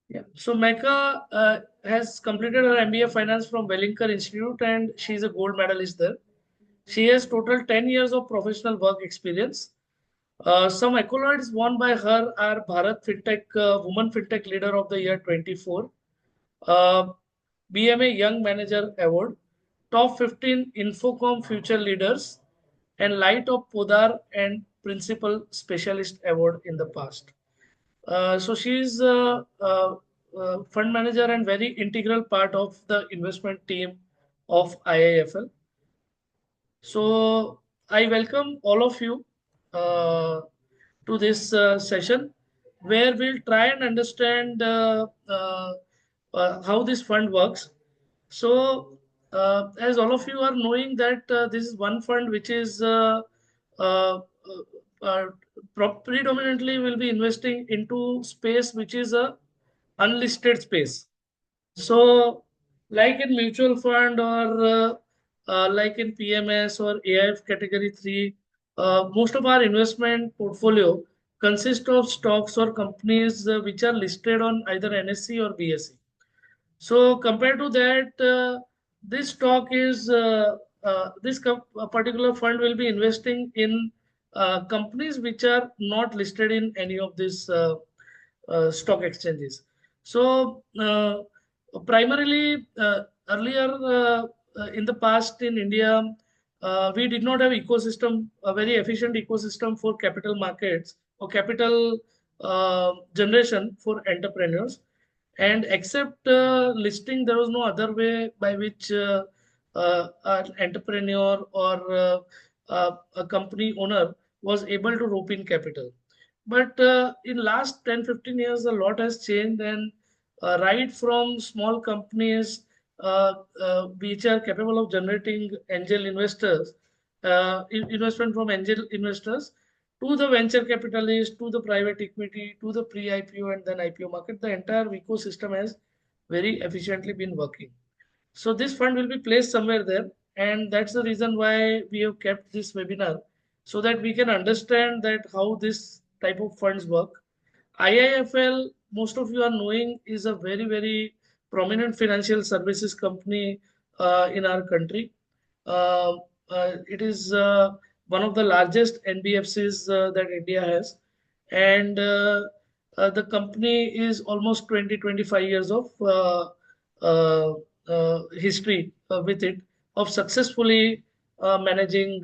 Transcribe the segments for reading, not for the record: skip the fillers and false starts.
Yeah. So Mehekka has completed her MBA Finance from Wellington Institute, and she is a gold medalist there. She has total 10 years of professional work experience. Some accolades won by her are Bharat Fintech Woman Fintech Leader of the Year 24, uh, BMA Young Manager Award, Top 15 Infocom Future Leaders, and Light of Podar and Principal Specialist Award in the past. So she's a fund manager and very integral part of the investment team of IIFL. So I welcome all of you uh, to this session where we'll try and understand how this fund works. So, as all of you are knowing that this is one fund which is uh, uh, predominantly will be investing into space which is a unlisted space. So, like in mutual fund or like in PMS or AIF category 3, most of our investment portfolio consists of stocks or companies which are listed on either NSE or BSE. So compared to that, this stock is a particular fund will be investing in companies which are not listed in any of these stock exchanges. So primarily earlier in the past in India, we did not have ecosystem, a very efficient ecosystem for capital markets or capital generation for entrepreneurs, and except listing there was no other way by which an entrepreneur or a company owner was able to rope in capital. But in last 10-15 years a lot has changed, and right from small companies which are capable of generating angel investors, investment from angel investors, to the venture capitalist, to the private equity, to the pre-IPO and then IPO market, the entire ecosystem has very efficiently been working. So this fund will be placed somewhere there, and that's the reason why we have kept this webinar, so that we can understand that how this type of funds work. IIFL, most of you are knowing, is a very prominent financial services company in our country. Uh, it is one of the largest NBFCs that India has, and the company is almost 20-25 years of uh, history with it of successfully managing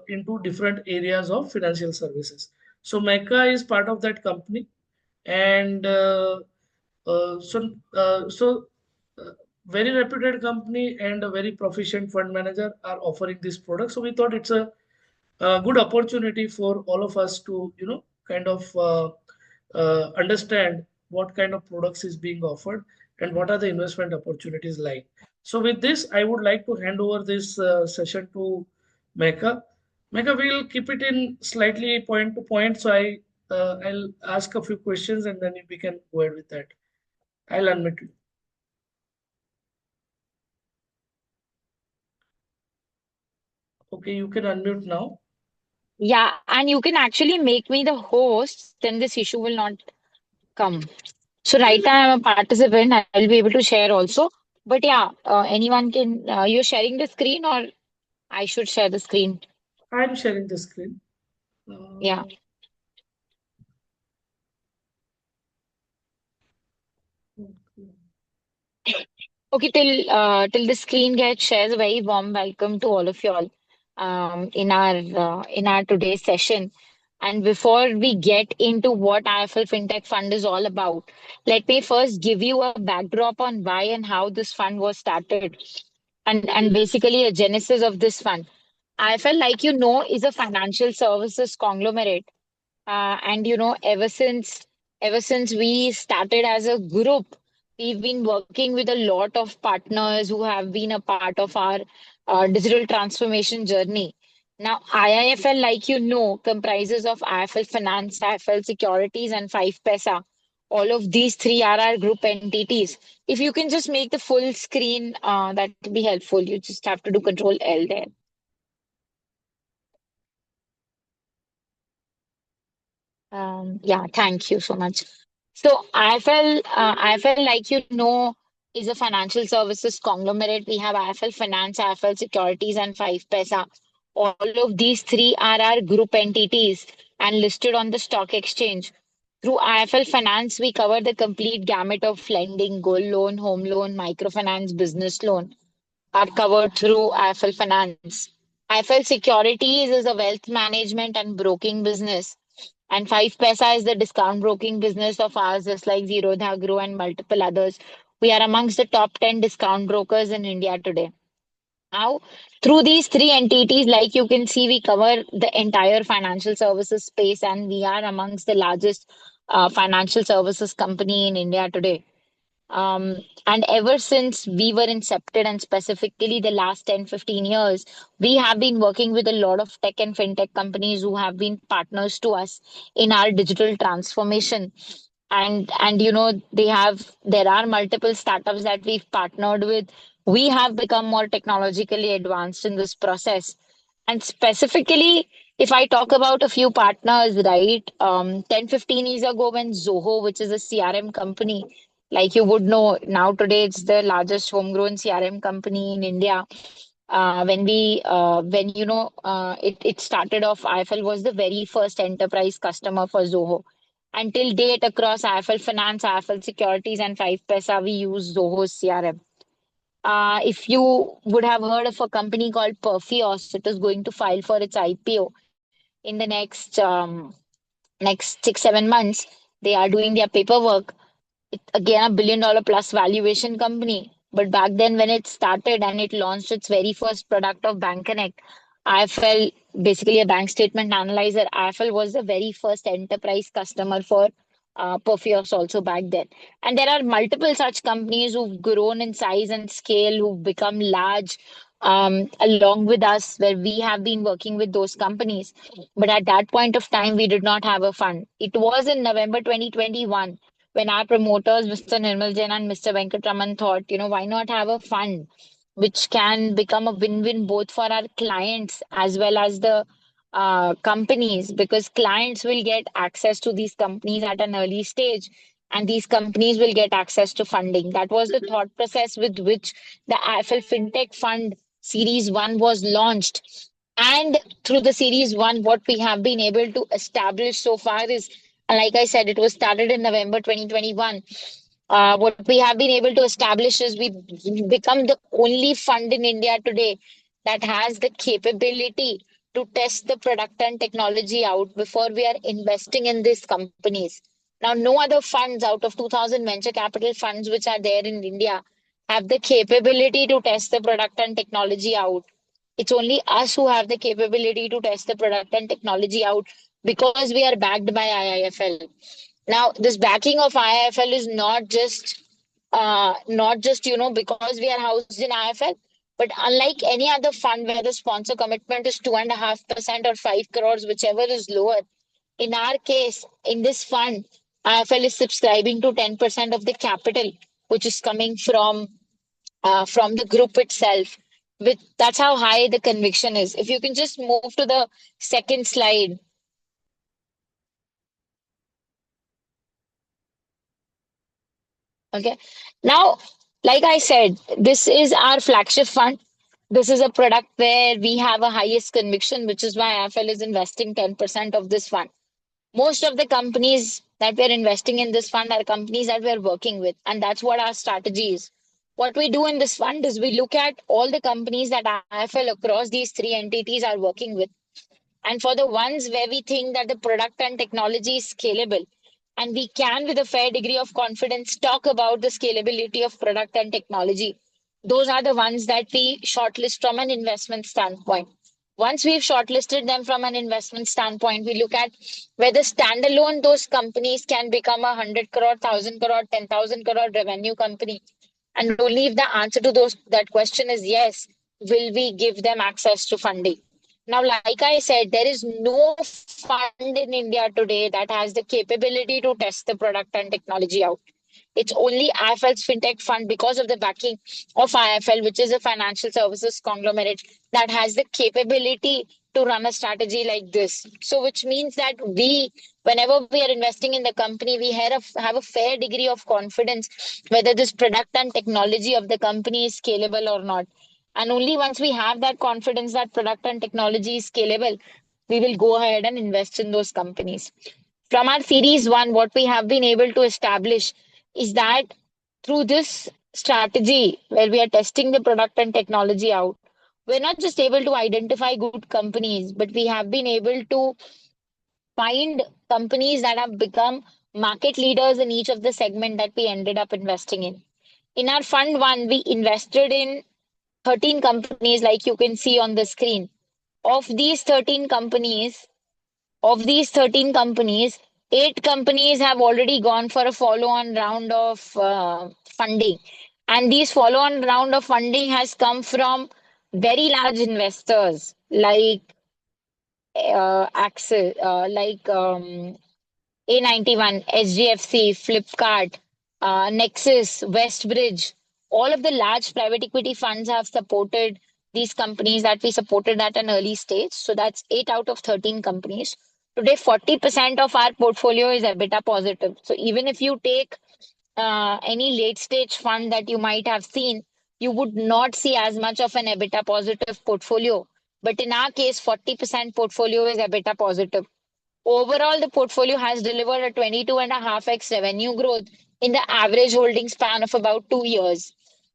into different areas of financial services. So Mecca is part of that company, and so uh, very reputed company and a very proficient fund manager are offering this product. So we thought it's a good opportunity for all of us to kind of understand what kind of products is being offered and what are the investment opportunities like. So with this, I would like to hand over this session to Mecca. Mecca, we'll keep it in slightly point to point. So I'll ask a few questions and then we can go ahead with that. I'll unmute you. Okay, you can unmute now. Yeah, and you can actually make me the host, then this issue will not come. So right now I'm a participant, I'll be able to share also. But yeah, anyone can, you're sharing the screen or I should share the screen? I'm sharing the screen. Yeah. Uh, okay. Okay, till the screen gets shared, a very warm welcome to all of you all in our today's session. And before we get into what IIFL Fintech Fund is all about, let me first give you a backdrop on why and how this fund was started, and basically a genesis of this fund. IIFL, like you know, is a financial services conglomerate, and ever since we started as a group, we've been working with a lot of partners who have been a part of our digital transformation journey. Now, IIFL, like you know, comprises of IIFL Finance, IIFL Securities, and Five Pesa. All of these three are our group entities. If you can just make the full screen, that would be helpful. You just have to do Control L there. Yeah, thank you so much. So IIFL, like you know, is a financial services conglomerate. We have IIFL Finance, IIFL Securities, and 5paisa. All of these three are our group entities and listed on the stock exchange. Through IIFL Finance, we cover the complete gamut of lending, gold loan, home loan, microfinance, business loan are covered through IIFL Finance. IIFL Securities is a wealth management and broking business. And 5paisa is the discount broking business of ours, just like Zerodha Group and multiple others. We are amongst the top 10 discount brokers in India today. Now, through these three entities, like you can see, we cover the entire financial services space, and we are amongst the largest financial services company in India today. And ever since we were incepted, and specifically the last 10-15 years, we have been working with a lot of tech and fintech companies who have been partners to us in our digital transformation. And you know, there are multiple startups that we've partnered with. We have become more technologically advanced in this process. And specifically, if I talk about a few partners, right, 10-15 years ago, when Zoho, which is a CRM company, like you would know, now today it's the largest homegrown CRM company in India. When you know, it started off, IIFL was the very first enterprise customer for Zoho. Until date, across IIFL Finance, IIFL Securities, and 5paisa, we use Zoho's CRM. If you would have heard of a company called Perfios, it is going to file for its IPO in the next 6-7 months. They are doing their paperwork. It, again, a billion-dollar plus valuation company. But back then, when it started and it launched its very first product of Bank Connect, IIFL, basically a bank statement analyzer, IIFL was the very first enterprise customer for Perfios also back then. And there are multiple such companies who've grown in size and scale, who've become large along with us, where we have been working with those companies. But at that point of time, we did not have a fund. It was in November 2021 when our promoters, Mr. Nirmal Jain and Mr. Venkatraman, thought, you know, why not have a fund which can become a win-win both for our clients as well as the companies, because clients will get access to these companies at an early stage, and these companies will get access to funding. That was the thought process with which the IIFL Fintech Fund Series 1 was launched. And through the Series 1, what we have been able to establish so far is, like I said, it was started in November 2021. What we have been able to establish is we become the only fund in India today that has the capability to test the product and technology out before we are investing in these companies. Now, no other funds out of 2000 venture capital funds which are there in India have the capability to test the product and technology out. It's only us who have the capability to test the product and technology out because we are backed by IIFL. Now, this backing of IIFL is not just because we are housed in IIFL, but unlike any other fund where the sponsor commitment is 2.5% or 5 crores, whichever is lower. In our case, in this fund, IIFL is subscribing to 10% of the capital, which is coming from the group itself. With That's how high the conviction is. If you can just move to the second slide. Okay. Now, like I said, this is our flagship fund. This is a product where we have a highest conviction, which is why IIFL is investing 10% of this fund. Most of the companies that we're investing in this fund are companies that we're working with, and that's what our strategy is. What we do in this fund is we look at all the companies that IIFL across these three entities are working with. And for the ones where we think that the product and technology is scalable, and we can, with a fair degree of confidence, talk about the scalability of product and technology, those are the ones that we shortlist from an investment standpoint. Once we've shortlisted them from an investment standpoint, we look at whether standalone those companies can become a 100 crore, 1,000 crore, 10,000 crore revenue company. And only if the answer to that question is yes, will we give them access to funding. Now, like I said, there is no fund in India today that has the capability to test the product and technology out. It's only IIFL's fintech fund, because of the backing of IIFL, which is a financial services conglomerate, that has the capability to run a strategy like this. So, which means that whenever we are investing in the company, we have a fair degree of confidence whether this product and technology of the company is scalable or not. And only once we have that confidence that product and technology is scalable, we will go ahead and invest in those companies. From our series one, what we have been able to establish is that through this strategy where we are testing the product and technology out, we're not just able to identify good companies, but we have been able to find companies that have become market leaders in each of the segment that we ended up investing in. In our fund one, we invested in 13 companies, like you can see on the screen. Of these 13 companies, of these 13 companies, 8 companies have already gone for a follow-on round of funding. And these follow-on round of funding has come from very large investors like Axis, A91, SGFC, Flipkart, Nexus, Westbridge. All of the large private equity funds have supported these companies that we supported at an early stage. So that's 8 out of 13 companies. Today, 40% of our portfolio is EBITDA positive. So even if you take any late stage fund that you might have seen, you would not see as much of an EBITDA positive portfolio. But in our case, 40% portfolio is EBITDA positive. Overall, the portfolio has delivered a 22.5x revenue growth in the average holding span of about 2 years.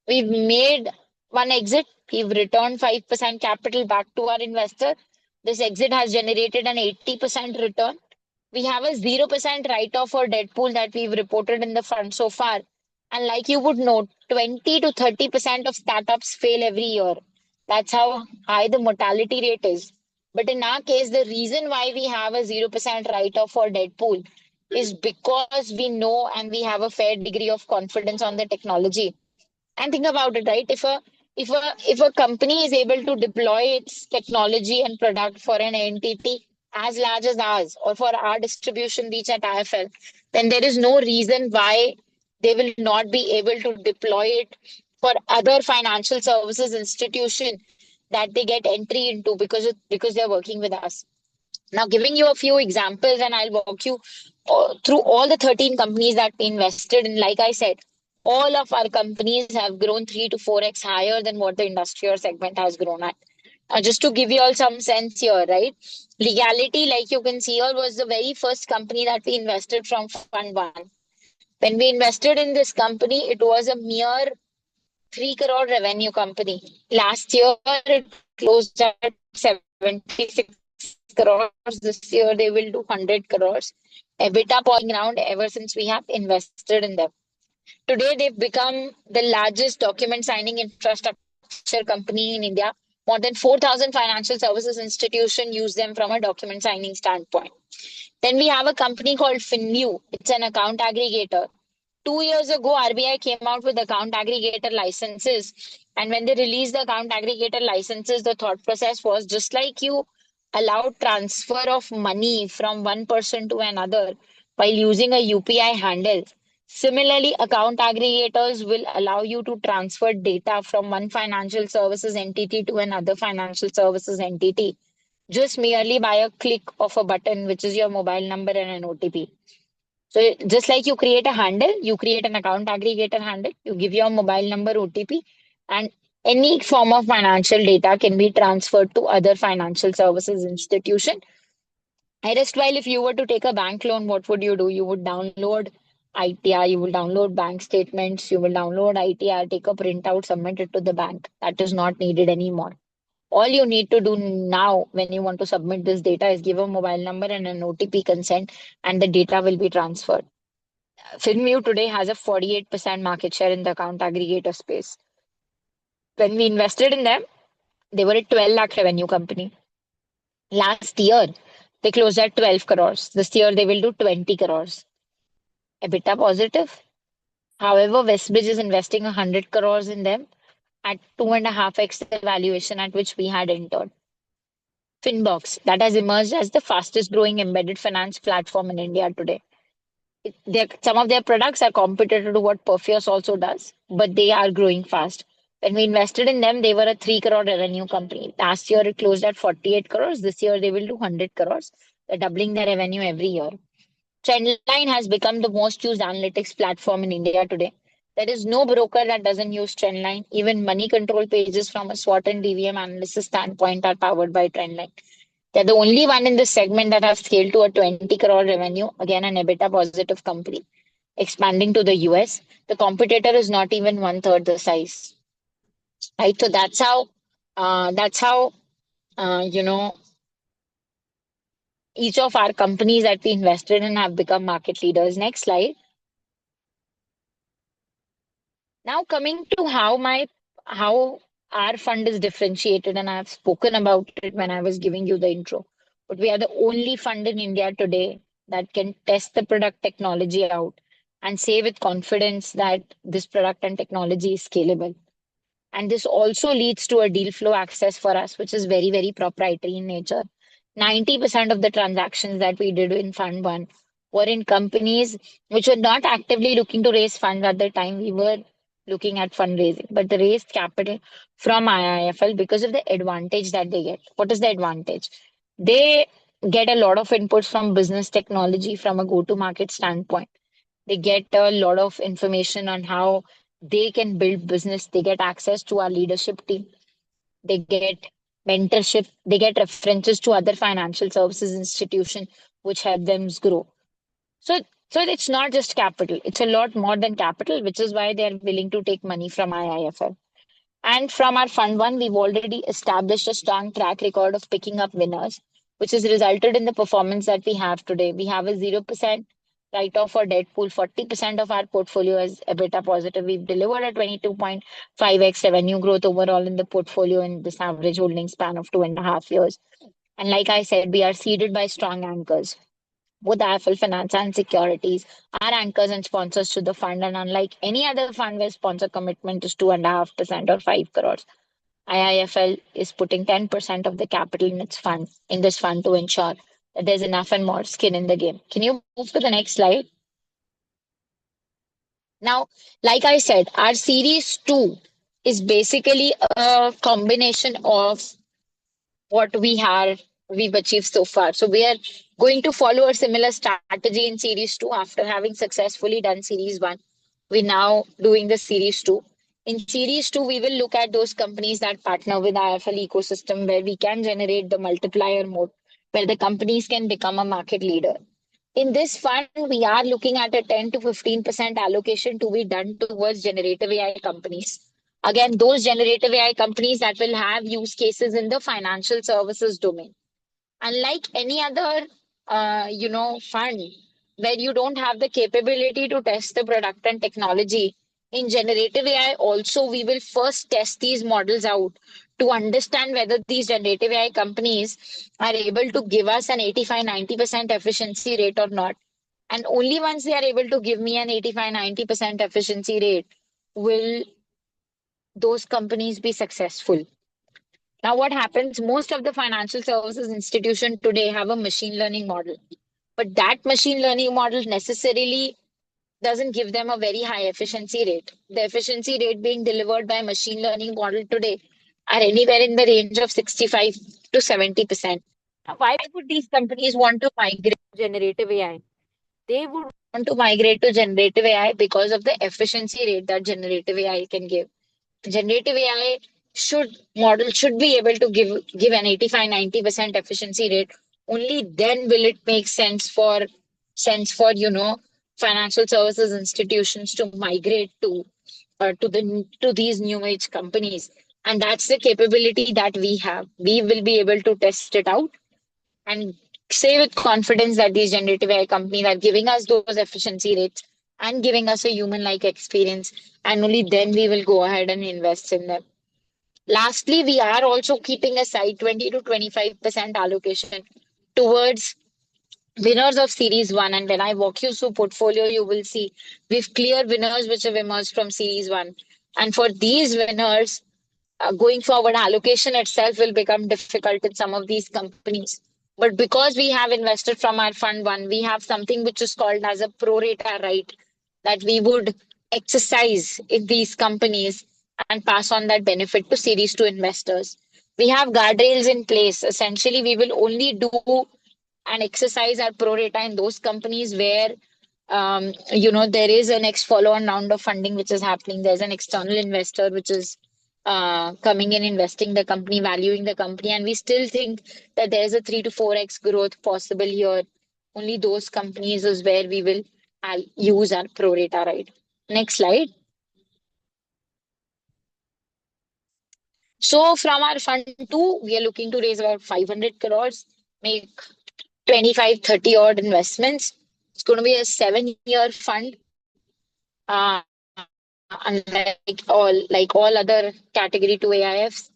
We've made one exit. We've returned 5% capital back to our investor. This exit has generated an 80% return. We have a 0% write-off for debt pool that we've reported in the fund so far. And like you would note, 20 to 30% of startups fail every year. That's how high the mortality rate is. But in our case, the reason why we have a 0% write-off for debt pool is because we know and we have a fair degree of confidence on the technology. And think about it, right? If a company is able to deploy its technology and product for an entity as large as ours or for our distribution reach at IFL, then there is no reason why they will not be able to deploy it for other financial services institution that they get entry into because they're working with us. Now, giving you a few examples, and I'll walk you through all the 13 companies that we invested in. Like I said, all of our companies have grown 3 to 4x higher than what the industry or segment has grown at. Just to give you all some sense here, right? Legality, like you can see here, was the very first company that we invested from Fund 1. When we invested in this company, it was a mere 3 crore revenue company. Last year, it closed at 76 crores. This year, they will do 100 crores. EBITDA ground ever since we have invested in them. Today, they've become the largest document signing infrastructure company in India. More than 4,000 financial services institutions use them from a document signing standpoint. Then we have a company called FinView. It's an account aggregator. 2 years ago, RBI came out with account aggregator licenses. And when they released the account aggregator licenses, the thought process was just like you allow transfer of money from one person to another while using a UPI handle. Similarly, account aggregators will allow you to transfer data from one financial services entity to another financial services entity just merely by a click of a button, which is your mobile number and an OTP. So just like you create a handle, you create an account aggregator handle, you give your mobile number OTP, and any form of financial data can be transferred to other financial services institution. Erstwhile, if you were to take a bank loan, what would you do? You would download ITR, you will download bank statements, you will download ITR, take a printout, submit it to the bank. That is not needed anymore. All you need to do now when you want to submit this data is give a mobile number and an OTP consent, and the data will be transferred. FinView today has a 48% market share in the account aggregator space. When we invested in them, they were a 12 lakh revenue company. Last year, they closed at 12 crores. This year, they will do 20 crores. EBITDA positive. However, Westbridge is investing 100 crores in them at 2.5x the valuation at which we had entered. Finbox, that has emerged as the fastest growing embedded finance platform in India today. Some of their products are competitor to what Perfios also does, but they are growing fast. When we invested in them, they were a 3 crore revenue company. Last year, it closed at 48 crores. This year, they will do 100 crores. They're doubling their revenue every year. Trendline has become the most used analytics platform in India today. There is no broker that doesn't use Trendline. Even money control pages from a SWOT and DVM analysis standpoint are powered by Trendline. They're the only one in this segment that have scaled to a 20 crore revenue, again, an EBITDA positive company, expanding to the US. The competitor is not even one third the size, right? So that's how, each of our companies that we invested in have become market leaders. Next slide. Now coming to how our fund is differentiated, and I've spoken about it when I was giving you the intro. But we are the only fund in India today that can test the product technology out and say with confidence that this product and technology is scalable. And this also leads to a deal flow access for us, which is very, very proprietary in nature. 90% of the transactions that we did in Fund One were in companies which were not actively looking to raise funds at the time we were looking at fundraising, but they raised capital from IIFL because of the advantage that they get. What is the advantage? They get a lot of inputs from business technology from a go-to-market standpoint. They get a lot of information on how they can build business. They get access to our leadership team. They get mentorship. They get references to other financial services institutions which help them grow. So, so it's not just capital. It's a lot more than capital, which is why they are willing to take money from IIFL. And from our Fund One, we've already established a strong track record of picking up winners, which has resulted in the performance that we have today. We have a 0% write-off for debt pool. 40% of our portfolio is EBITDA positive. We've delivered a 22.5x revenue growth overall in the portfolio in this average holding span of 2.5 years. And like I said, we are seeded by strong anchors. Both IIFL Finance and Securities are anchors and sponsors to the fund. And unlike any other fund where sponsor commitment is 2.5% or 5 crores, IIFL is putting 10% of the capital in its fund, in this fund, to ensure that there's enough and more skin in the game. Can you move to the next slide? Now, like I said, our series two is basically a combination of what we've achieved so far. So we are going to follow a similar strategy in series two after having successfully done series one. We're now doing the series two. In series two, we will look at those companies that partner with IFL ecosystem where we can generate the multiplier mode, where the companies can become a market leader. In this fund, we are looking at a 10 to 15% allocation to be done towards generative AI companies. Again, those generative AI companies that will have use cases in the financial services domain. Unlike any other, fund where you don't have the capability to test the product and technology, in generative AI also we will first test these models out to understand whether these generative AI companies are able to give us an 85-90% efficiency rate or not. And only once they are able to give me an 85-90% efficiency rate will those companies be successful. Now, what happens? Most of the financial services institution today have a machine learning model, but that machine learning model necessarily doesn't give them a very high efficiency rate. The efficiency rate being delivered by machine learning model today are anywhere in the range of 65 to 70%. Now, why would these companies want to migrate to generative AI? They would want to migrate to generative AI because of the efficiency rate that generative AI can give. Generative AI should be able to give an 85-90% efficiency rate. Only then will it make sense for financial services institutions to migrate to these new age companies. And that's the capability that we have. We will be able to test it out and say with confidence that these generative AI companies are giving us those efficiency rates and giving us a human like experience. And only then we will go ahead and invest in them. Lastly, we are also keeping aside 20 to 25% allocation towards winners of series one. And when I walk you through portfolio, you will see we've clear winners which have emerged from series one. And for these winners, going forward, allocation itself will become difficult in some of these companies. But because we have invested from our fund one, we have something which is called as a pro rata right that we would exercise in these companies and pass on that benefit to Series 2 investors. We have guardrails in place. Essentially, we will only do and exercise our pro rata in those companies where there is a next follow-on round of funding which is happening. There's an external investor which is coming in, investing the company, valuing the company, and we still think that there's a 3 to 4x growth possible here. Only those companies is where we will use our pro rata right. Next slide. So from our fund two, we are looking to raise about 500 crores, make 25, 30 odd investments. It's going to be a 7-year fund. Unlike all other category 2 AIFs,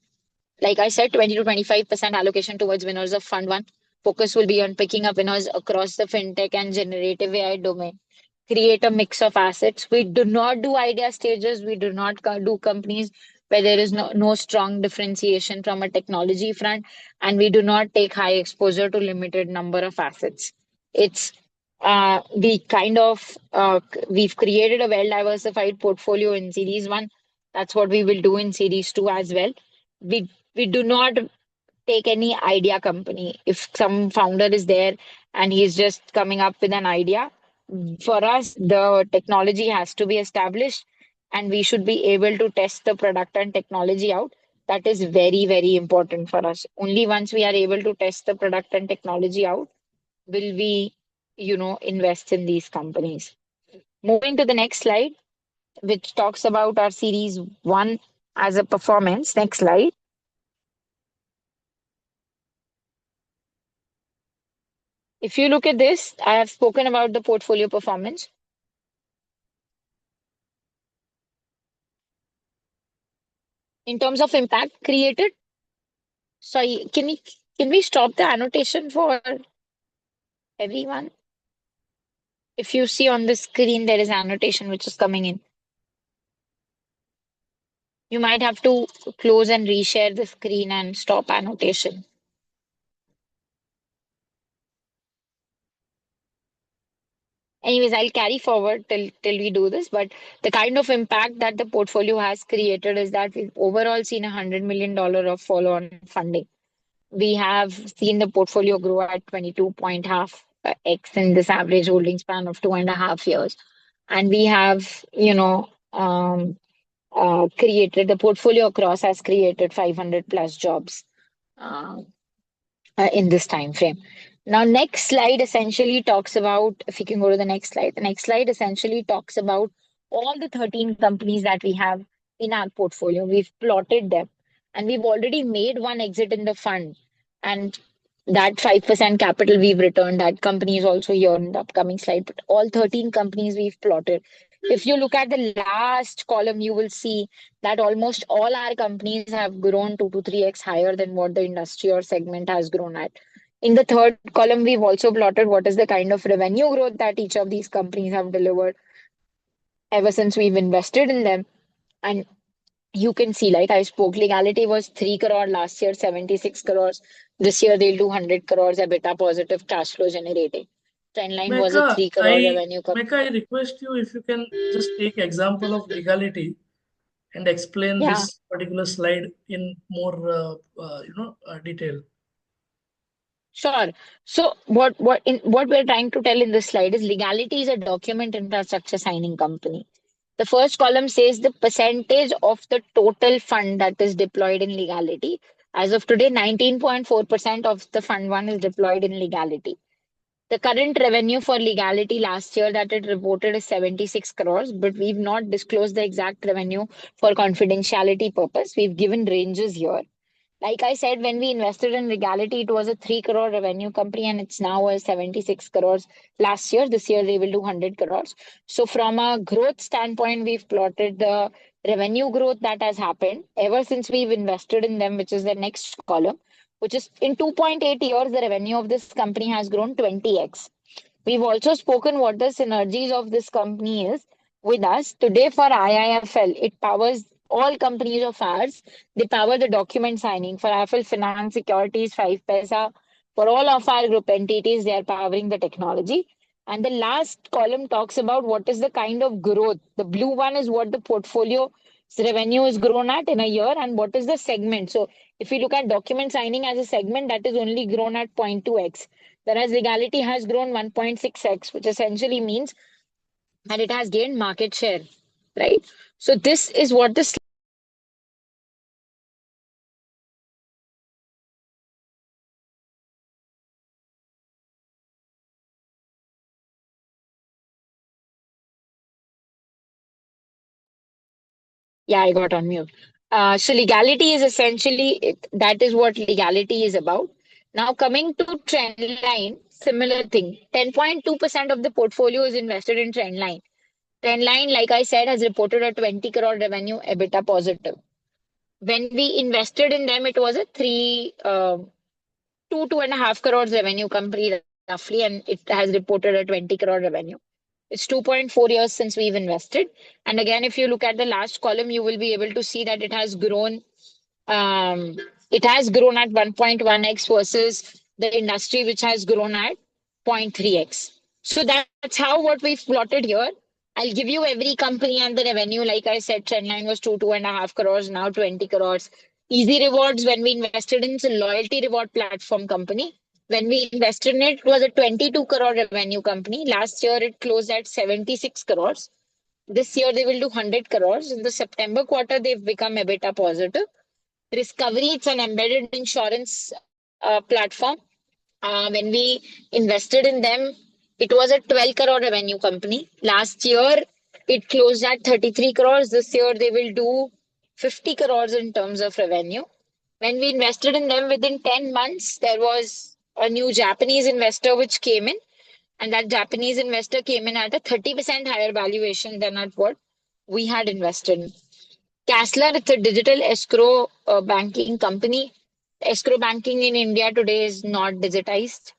like I said, 20 to 25% allocation towards winners of Fund 1. Focus will be on picking up winners across the fintech and generative AI domain. Create a mix of assets. We do not do idea stages. We do not do companies where there is no strong differentiation from a technology front, and we do not take high exposure to limited number of assets. It's we kind of we've created a well diversified portfolio in series 1. That's what we will do in series 2 as well. We do not take any idea company. If some founder is there and he's just coming up with an idea, for us, the technology has to be established and we should be able to test the product and technology out. That is very, very important for us. Only once we are able to test the product and technology out will we, invest in these companies. Moving to the next slide, which talks about our series one as a performance. Next slide. If you look at this, I have spoken about the portfolio performance. In terms of impact created, sorry, can we stop the annotation for everyone? If you see on the screen, there is annotation which is coming in. You might have to close and reshare the screen and stop annotation. Anyways, I'll carry forward till we do this. But the kind of impact that the portfolio has created is that we've overall seen $100 million of follow-on funding. We have seen the portfolio grow at 22.5x in this average holding span of 2.5 years. And we have, created the portfolio across has created 500 plus jobs uh, in this time frame. Now, next slide essentially talks about, if you can go to the next slide essentially talks about all the 13 companies that we have in our portfolio. We've plotted them and we've already made one exit in the fund. And that 5% capital we've returned, that company is also here in the upcoming slide. But all 13 companies we've plotted. If you look at the last column, you will see that almost all our companies have grown 2 to 3x higher than what the industry or segment has grown at. In the third column, we've also plotted what is the kind of revenue growth that each of these companies have delivered ever since we've invested in them. And you can see, like I spoke, Legality was 3 crore last year, 76 crores. This year they'll do 100 crores EBITDA positive cash flow generating. Trendline was a Mecca, 3 crore I revenue company. Mecca, I request you if you can just take example of legality and explain Yeah. this particular slide in more detail. Sure. So what we're trying to tell in this slide is Legality is a document infrastructure signing company. The first column says the percentage of the total fund that is deployed in Legality. As of today, 19.4% of the fund one is deployed in Legality. The current revenue for Legality last year that it reported is 76 crores, but we've not disclosed the exact revenue for confidentiality purpose. We've given ranges here. Like I said, when we invested in Legality, it was a 3 crore revenue company and it's now a 76 crores last year. This year they will do 100 crores. So from a growth standpoint, we've plotted the revenue growth that has happened ever since we've invested in them, which is the next column, which is in 2.8 years, the revenue of this company has grown 20x. We've also spoken what the synergies of this company is with us. Today for IIFL, it powers all companies of ours. They power the document signing for IIFL Finance Securities, 5paisa. For all of our group entities, they are powering the technology. And the last column talks about what is the kind of growth. The blue one is what the portfolio revenue is grown at in a year, and what is the segment. So if you look at document signing as a segment, that is only grown at 0.2x, whereas legality has grown 1.6x, which essentially means that it has gained market share, right? So this is what this. Yeah, I got on mute. So legality is essentially that is what legality is about. Now coming to Trendline, similar thing. 10.2% of the portfolio is invested in Trendline. Trendline, like I said, has reported a 20 crore revenue EBITDA positive. When we invested in them, it was a 2.5 crores revenue company roughly, and it has reported a 20 crore revenue. It's 2.4 years since we've invested. And again, if you look at the last column, you will be able to see that um, it has grown at 1.1x versus the industry, which has grown at 0.3x. So that's how what we've plotted here. I'll give you every company and the revenue. Like I said, trendline was 2.5 crores, now 20 crores. Easy Rewards, when we invested in, it's a loyalty reward platform company. When we invested in it, it was a 22 crore revenue company. Last year, it closed at 76 crores. This year, they will do 100 crores. In the September quarter, they've become EBITDA positive. Discovery, it's an embedded insurance platform. When we invested in them, it was a 12 crore revenue company. Last year, it closed at 33 crores. This year, they will do 50 crores in terms of revenue. When we invested in them within 10 months, there was a new Japanese investor which came in, and that Japanese investor came in at a 30% higher valuation than at what we had invested in. Castler, it's a digital escrow banking company. Escrow banking in India today is not digitized.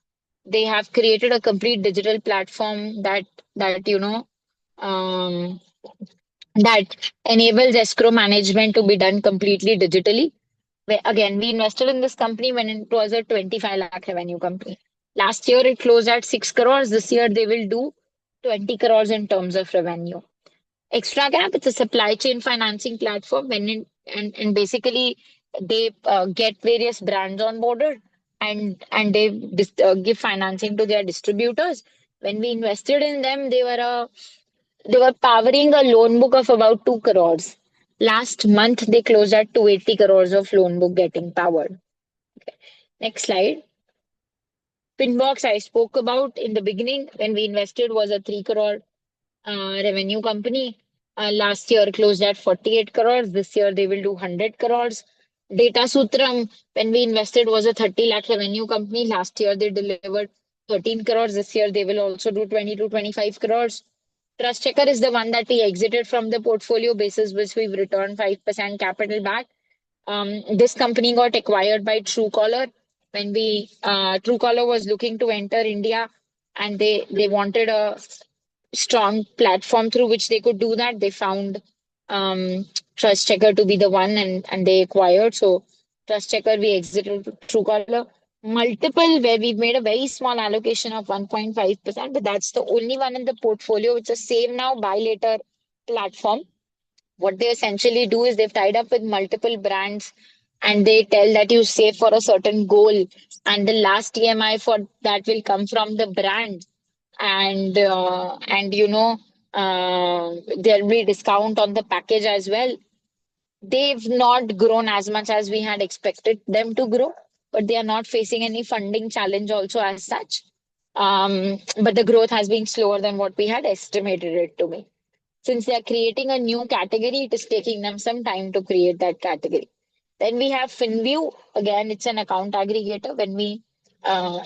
They have created a complete digital platform that um, that enables escrow management to be done completely digitally. Again, we invested in this company when it was a 25 lakh revenue company. Last year it closed at 6 crores. This year they will do 20 crores in terms of revenue. Extra Gap, it's a supply chain financing platform and basically they get various brands on board and they give financing to their distributors. When we invested in them, they were powering a loan book of about 2 crores. Last month they closed at 280 crores of loan book getting powered. Next slide. Pinbox I spoke about in the beginning when we invested was a 3 crore revenue company. Last year closed at 48 crores. This year they will do 100 crores. Data Sutram, when we invested, was a 30 lakh revenue company. Last year they delivered 13 crores. This year they will also do 20 to 25 crores. Trust Checker is the one that we exited from the portfolio basis, which we've returned 5% capital back. This company got acquired by Truecaller when we Truecaller was looking to enter India, and they wanted a strong platform through which they could do that. They found Trust Checker to be the one, and they acquired. So Trust Checker we exited to Truecaller. Multiple where we've made a very small allocation of 1.5%, but that's the only one in the portfolio. It's a save now, buy later platform. What they essentially do is they've tied up with multiple brands and they tell that you save for a certain goal, and the last EMI for that will come from the brand, and there'll be discount on the package as well. They've not grown as much as we had expected them to grow, but they are not facing any funding challenge also as such. But the growth has been slower than what we had estimated it to be. Since they are creating a new category, it is taking them some time to create that category. Then we have FinView. Again, it's an account aggregator. When we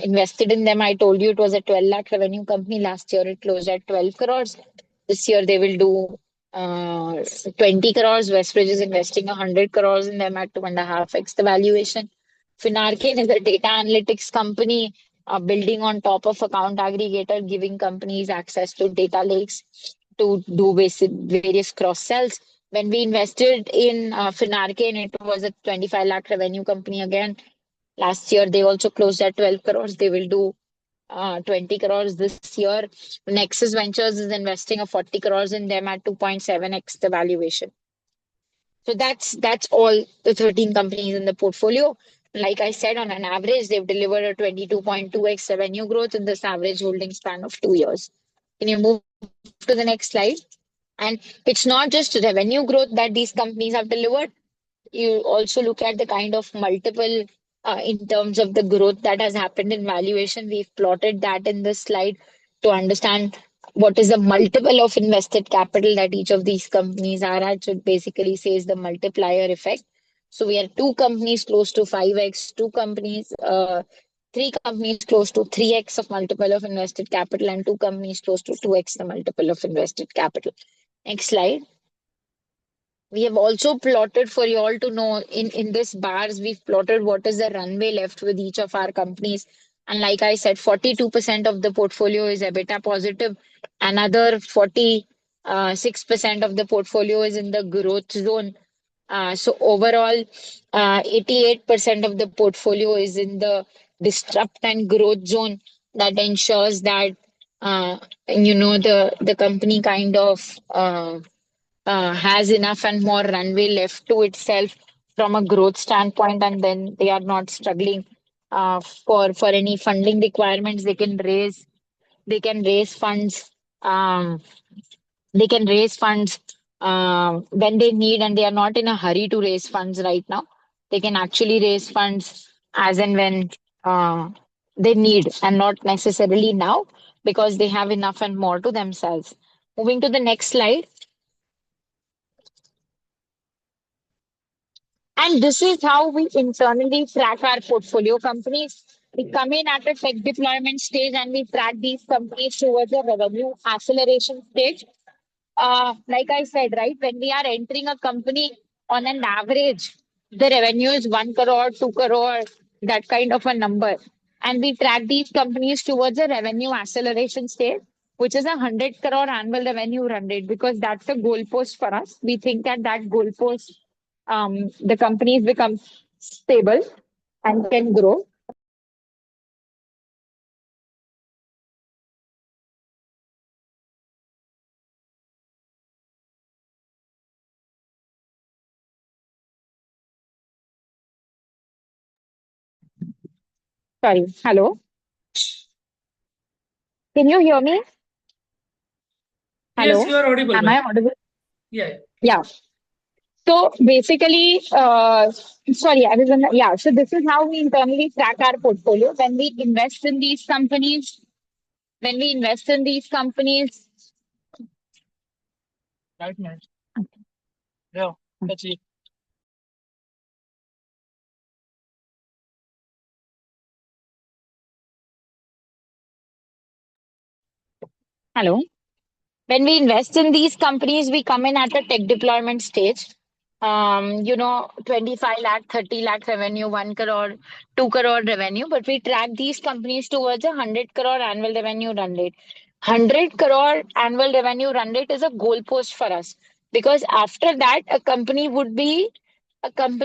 invested in them, I told you it was a 12 lakh revenue company. Last year, it closed at 12 crores. This year, they will do 20 crores. Westbridge is investing 100 crores in them at 2.5x the valuation. Finarcane is a data analytics company building on top of account aggregator, giving companies access to data lakes to do basic various cross sells. When we invested in Finarcane, it was a 25 lakh revenue company again. Last year, they also closed at 12 crores. They will do 20 crores this year. Nexus Ventures is investing a 40 crores in them at 2.7x the valuation. So that's all the 13 companies in the portfolio. Like I said, on an average, they've delivered a 22.2x revenue growth in this average holding span of 2 years. Can you move to the next slide? And it's not just revenue growth that these companies have delivered. You also look at the kind of multiple in terms of the growth that has happened in valuation. We've plotted that in this slide to understand what is the multiple of invested capital that each of these companies are at. So it basically says the multiplier effect. So we are two companies close to 5x, three companies close to 3x of multiple of invested capital, and two companies close to 2x the multiple of invested capital. Next slide. We have also plotted for you all to know in this bars, we've plotted what is the runway left with each of our companies. And like I said, 42% of the portfolio is EBITDA positive. Another 46% of the portfolio is in the growth zone. So overall, 88% of the portfolio is in the disrupt and growth zone. That ensures that the company kind of has enough and more runway left to itself from a growth standpoint, and then they are not struggling for any funding requirements. They can raise funds. Um, they can raise funds when they need, and they are not in a hurry to raise funds right now. They can actually raise funds as and when uh, they need, and not necessarily now, because they have enough and more to themselves. Moving to the next slide. And this is how we internally track our portfolio companies. We come in at a tech deployment stage and we track these companies towards a revenue acceleration stage. Like I said, right, when we are entering a company, on an average, the revenue is 1 crore, 2 crore, that kind of a number. And we track these companies towards a revenue acceleration stage, which is a 100 crore annual revenue run rate, because that's the goalpost for us. We think at that goalpost, the companies become stable and can grow. Sorry, hello. Can you hear me? Yes, Hello. you are audible, Am man. I audible? Yeah. Yeah. So basically, sorry, I was on yeah. So this is how we internally track our portfolio. When we invest in these companies, right, man. Yeah, that's it. Hello. When we invest in these companies, we come in at a tech deployment stage. 25 lakh, 30 lakh revenue, 1 crore, 2 crore revenue. But we track these companies towards a 100 crore annual revenue run rate. 100 crore annual revenue run rate is a goalpost for us, because after that, a company would become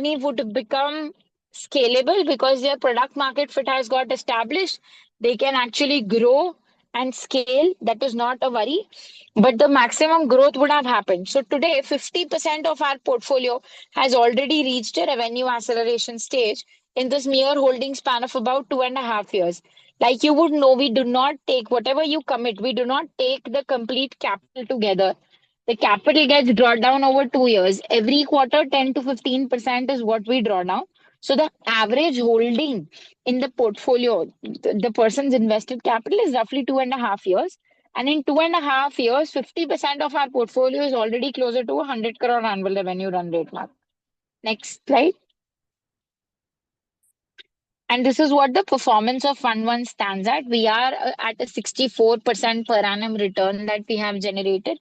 scalable because their product market fit has got established. They can actually grow and scale. That is not a worry, but the maximum growth would have happened. So today, 50% of our portfolio has already reached a revenue acceleration stage in this mere holding span of about 2.5 years. Like you would know, we do not take whatever you commit, we do not take the complete capital together. The capital gets drawn down over 2 years. Every quarter, 10 to 15% is what we draw down. So the average holding in the portfolio, the person's invested capital is roughly 2.5 years. And in 2.5 years, 50% of our portfolio is already closer to a 100 crore annual revenue run rate mark. Next slide. And this is what the performance of Fund 1 stands at. We are at a 64% per annum return that we have generated.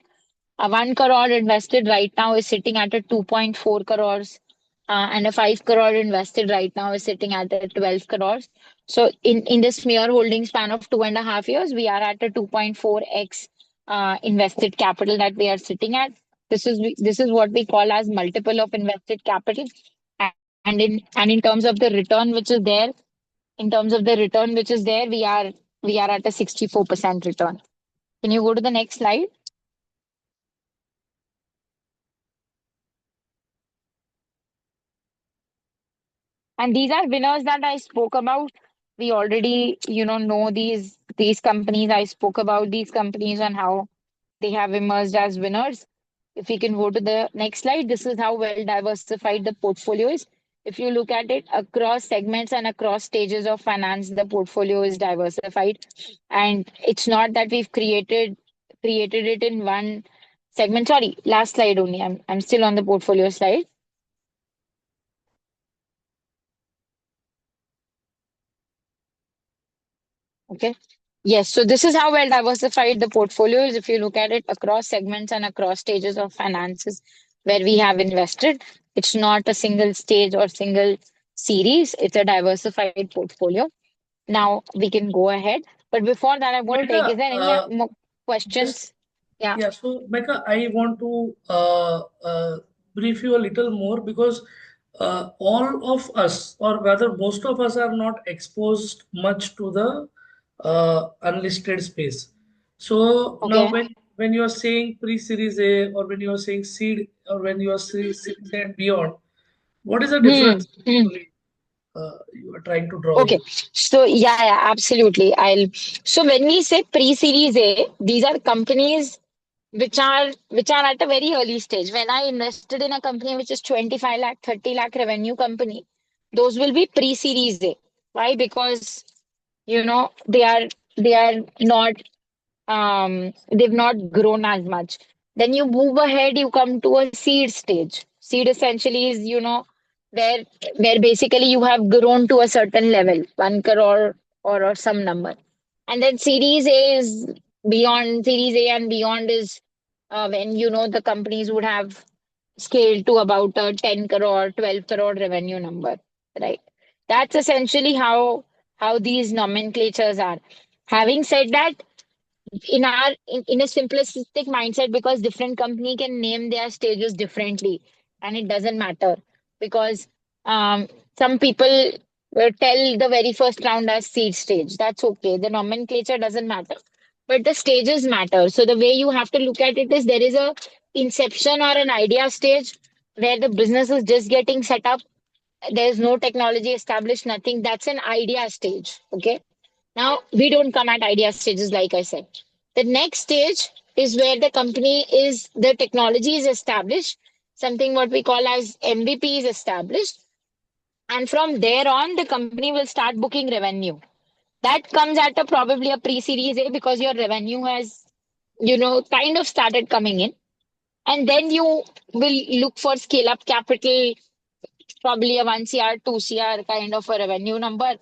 A 1 crore invested right now is sitting at a 2.4 crores, and a 5 crore invested right now is sitting at a 12 crores. So in this mere holding span of 2.5 years, we are at a 2.4x invested capital that we are sitting at. This is what we call as multiple of invested capital. And in terms of the return which is there, we are at a 64% return. Can you go to the next slide? And these are winners that I spoke about. We already, know these companies. I spoke about these companies and how they have emerged as winners. If we can go to the next slide, this is how well diversified the portfolio is. If you look at it across segments and across stages of finance, the portfolio is diversified. And it's not that we've created it in one segment. Sorry, last slide only. I'm still on the portfolio slide. Okay. Yes, so this is how well diversified the portfolio is. If you look at it across segments and across stages of finances where we have invested, it's not a single stage or single series, it's a diversified portfolio. Now we can go ahead. But before that, I want to take, is Mecca, there any more just questions? Yeah. yeah. So Mecca, I want to brief you a little more because all of us, or rather most of us, are not exposed much to the unlisted space. So now, Okay. when you are saying pre-series A, or when you are saying seed, or when you are saying series A and beyond, what is the Hmm. difference Hmm. actually you are trying to draw Okay. here? So yeah, absolutely. So when we say pre-series A, these are companies which are at a very early stage. When I invested in a company which is 25 lakh, 30 lakh revenue company, those will be pre-series A. Why? Because they are not they've not grown as much. Then you move ahead, you come to a seed stage. Seed essentially is, where where basically you have grown to a certain level, 1 crore or some number. And then series A is beyond. Series A and beyond is when the companies would have scaled to about a 10 crore, 12 crore revenue number, right? That's essentially how these nomenclatures are. Having said that, in a simplistic mindset, because different company can name their stages differently, and it doesn't matter because some people tell the very first round as seed stage. That's okay, the nomenclature doesn't matter, but the stages matter. So the way you have to look at it is, there is a inception or an idea stage where the business is just getting set up. There's no technology established, nothing. That's an idea stage. Okay. Now, we don't come at idea stages, like I said. The next stage is where the technology is established, something what we call as MVP is established. And from there on, the company will start booking revenue. That comes at probably a pre-series A, because your revenue has, kind of started coming in. And then you will look for scale up capital, probably a 1 CR, 2 CR kind of a revenue number.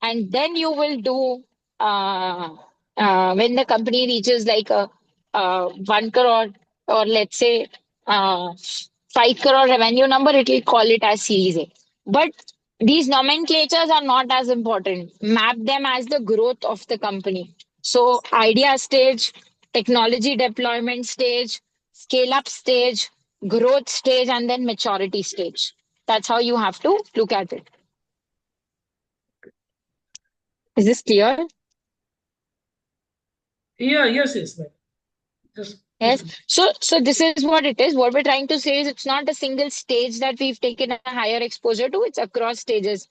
And then you will do, when the company reaches like a 1 crore, or let's say uh, 5 crore revenue number, it will call it as Series A. But these nomenclatures are not as important. Map them as the growth of the company. So, idea stage, technology deployment stage, scale up stage, growth stage, and then maturity stage. That's how you have to look at it. Is this clear? Yeah, yes, yes, ma'am. Just Yes. listen. So this is what it is. What we're trying to say is, it's not a single stage that we've taken a higher exposure to. It's across stages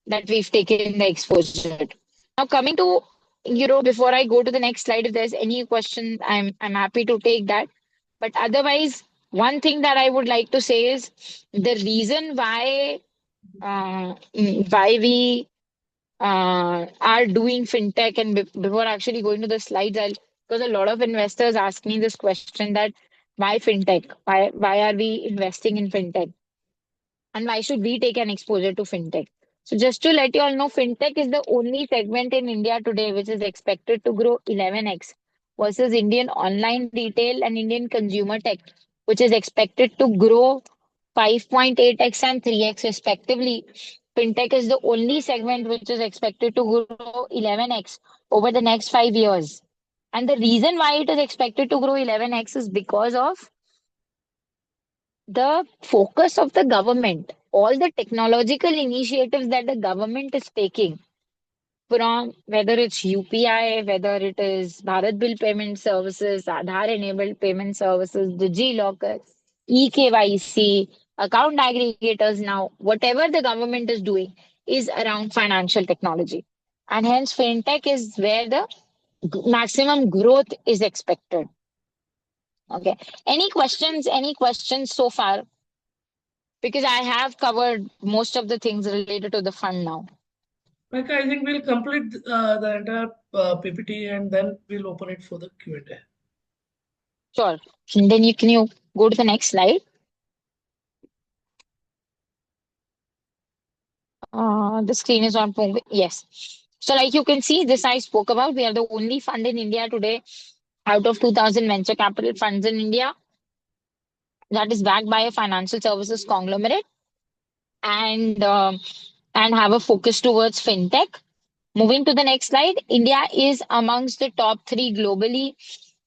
that we've taken the exposure to. Now coming to, before I go to the next slide, if there's any question, I'm happy to take that. But otherwise, one thing that I would like to say is, the reason why we are doing fintech. And before actually going to the slides, because a lot of investors ask me this question, that why fintech? Why are we investing in fintech? And why should we take an exposure to fintech? So just to let you all know, fintech is the only segment in India today which is expected to grow 11x versus Indian online retail and Indian consumer tech, which is expected to grow 5.8x and 3x respectively. Fintech is the only segment which is expected to grow 11x over the next 5 years. And the reason why it is expected to grow 11x is because of the focus of the government, all the technological initiatives that the government is taking, from whether it's UPI, whether it is Bharat Bill Payment Services, Aadhaar enabled payment services, Digi Locker, eKYC, account aggregators now, whatever the government is doing, is around financial technology. And hence, fintech is where the maximum growth is expected. Okay. Any questions? Any questions so far? Because I have covered most of the things related to the fund now. Mecca, I think we'll complete the entire PPT and then we'll open it for the Q&A. Sure. And then you go to the next slide? The screen is not moving. Yes. So, like you can see, this I spoke about. We are the only fund in India today out of 2,000 venture capital funds in India that is backed by a financial services conglomerate and and have a focus towards fintech. Moving to the next slide, India is amongst the top three globally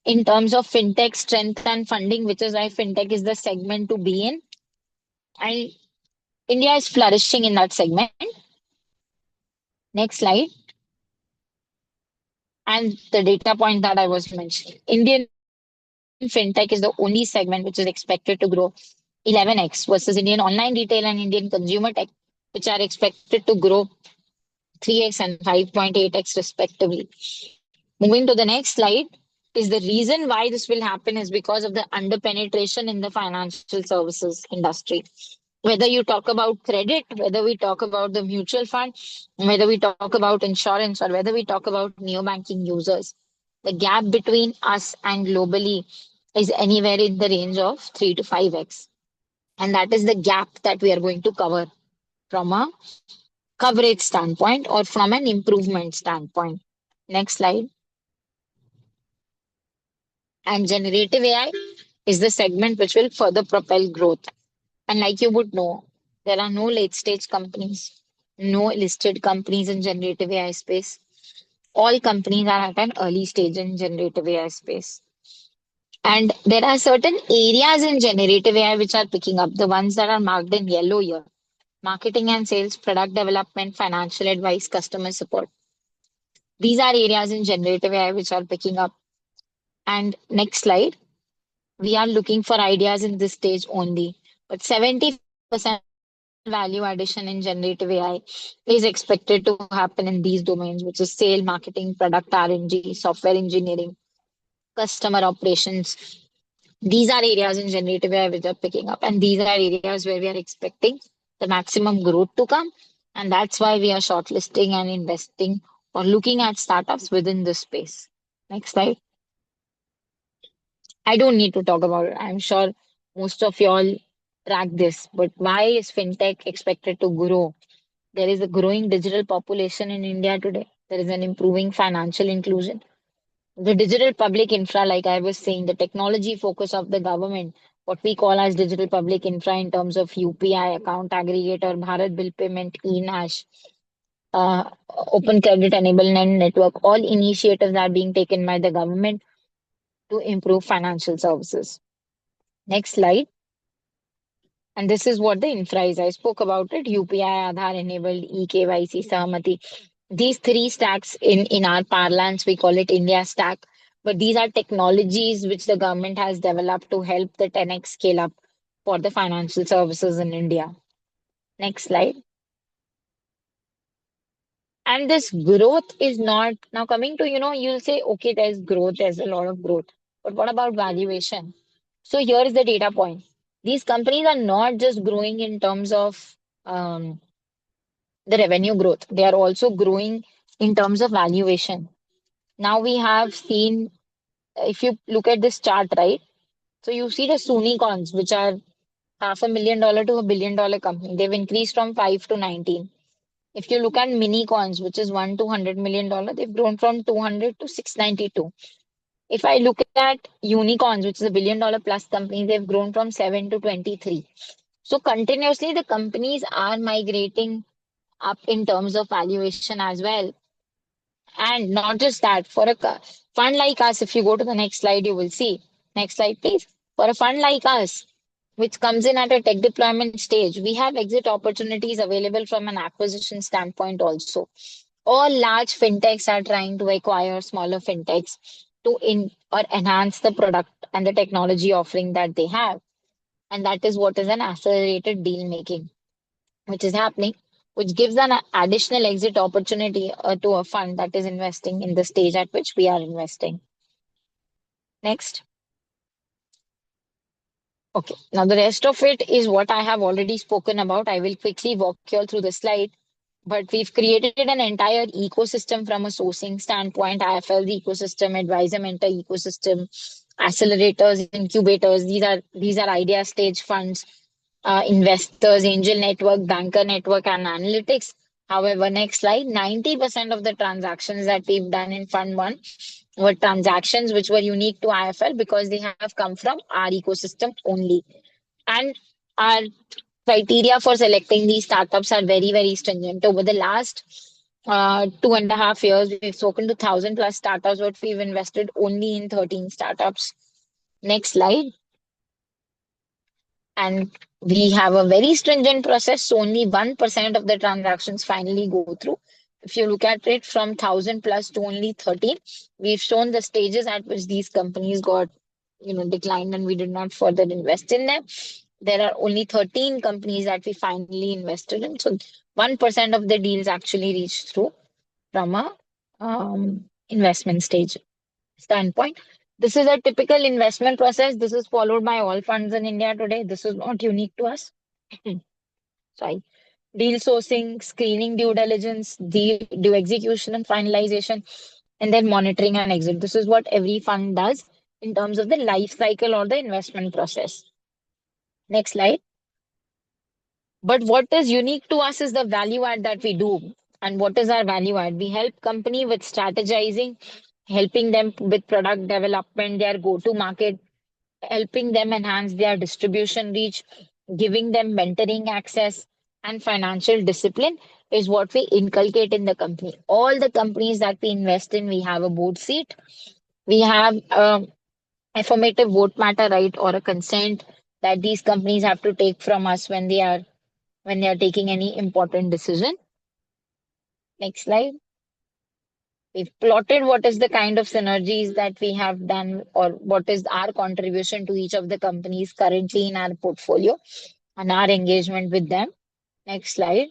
in terms of fintech strength and funding, which is why fintech is the segment to be in. And India is flourishing in that segment. Next slide. And the data point that I was mentioning. Indian fintech is the only segment which is expected to grow 11x versus Indian online retail and Indian consumer tech, which are expected to grow 3x and 5.8x respectively. Moving to the next slide is the reason why this will happen is because of the underpenetration in the financial services industry. Whether you talk about credit, whether we talk about the mutual fund, whether we talk about insurance, or whether we talk about neobanking users, the gap between us and globally is anywhere in the range of 3 to 5x. And that is the gap that we are going to cover from a coverage standpoint or from an improvement standpoint. Next slide. And generative AI is the segment which will further propel growth. And like you would know, there are no late stage companies, no listed companies in generative AI space. All companies are at an early stage in generative AI space. And there are certain areas in generative AI which are picking up, the ones that are marked in yellow here: marketing and sales, product development, financial advice, customer support. These are areas in generative AI which are picking up. And next slide. We are looking for ideas in this stage only. But 70% of the value addition in generative AI is expected to happen in these domains, which is sale, marketing, product R&D, software engineering, customer operations. These are areas in generative AI which are picking up, and these are areas where we are expecting the maximum growth to come. And that's why we are shortlisting and investing or looking at startups within this space. Next slide. I don't need to talk about it. I'm sure most of y'all track this. But why is fintech expected to grow? There is a growing digital population in India today. There is an improving financial inclusion. The digital public infra, like I was saying, the technology focus of the government, what we call as digital public infra in terms of UPI, account aggregator, Bharat Bill Payment, eNASH, Open Credit Enablement Network, all initiatives are being taken by the government to improve financial services. Next slide. And this is what the infra is. I spoke about it: UPI, Aadhaar enabled, eKYC, Sahamati. These three stacks in our parlance, we call it India stack. But these are technologies which the government has developed to help the 10x scale up for the financial services in India. Next slide. And this growth is not now coming to, you'll say, okay, there's growth, there's a lot of growth. But what about valuation? So here is the data point. These companies are not just growing in terms of the revenue growth, they are also growing in terms of valuation. Now we have seen, if you look at this chart, right? So you see the Sunicorns, which are $500,000 to $1 billion company. They've increased from 5 to 19. If you look at Minicorns, which is $1 to $100 million, they've grown from 200 to 692. If I look at Unicorns, which is $1 billion plus company, they've grown from 7 to 23. So continuously, the companies are migrating up in terms of valuation as well. And not just that, for a fund like us, if you go to the next slide, you will see. Next slide, please. For a fund like us, which comes in at a tech deployment stage, we have exit opportunities available from an acquisition standpoint also. All large fintechs are trying to acquire smaller fintechs to in or enhance the product and the technology offering that they have. And that is what is an accelerated deal making, which is happening. which gives an additional exit opportunity to a fund that is investing in the stage at which we are investing. Next. Okay, now the rest of it is what I have already spoken about. I will quickly walk you all through the slide. But we've created an entire ecosystem from a sourcing standpoint. IFL, the ecosystem, advisor mentor ecosystem, accelerators, incubators. These are idea stage funds, investors, angel network, banker network, and analytics. However, next slide, 90% of the transactions that we've done in Fund 1 were transactions which were unique to IFL because they have come from our ecosystem only. And our criteria for selecting these startups are very, very stringent. Over the last 2.5 years, we've spoken to 1,000 plus startups, but we've invested only in 13 startups. Next slide. And we have a very stringent process, so only 1% of the transactions finally go through. If you look at it from 1,000 plus to only 13, we've shown the stages at which these companies got, declined, and we did not further invest in them. There are only 13 companies that we finally invested in. So 1% of the deals actually reached through from a investment stage standpoint. This is a typical investment process. This is followed by all funds in India today. This is not unique to us. Sorry. Deal sourcing, screening, due diligence, due execution and finalization, and then monitoring and exit. This is what every fund does in terms of the life cycle or the investment process. Next slide. But what is unique to us is the value add that we do. And what is our value add? We help company with strategizing, helping them with product development, their go-to market, helping them enhance their distribution reach, giving them mentoring access and financial discipline is what we inculcate in the company. All the companies that we invest in, we have a board seat. We have affirmative vote matter right or a consent that these companies have to take from us when they are taking any important decision. Next slide. We've plotted what is the kind of synergies that we have done or what is our contribution to each of the companies currently in our portfolio and our engagement with them. Next slide.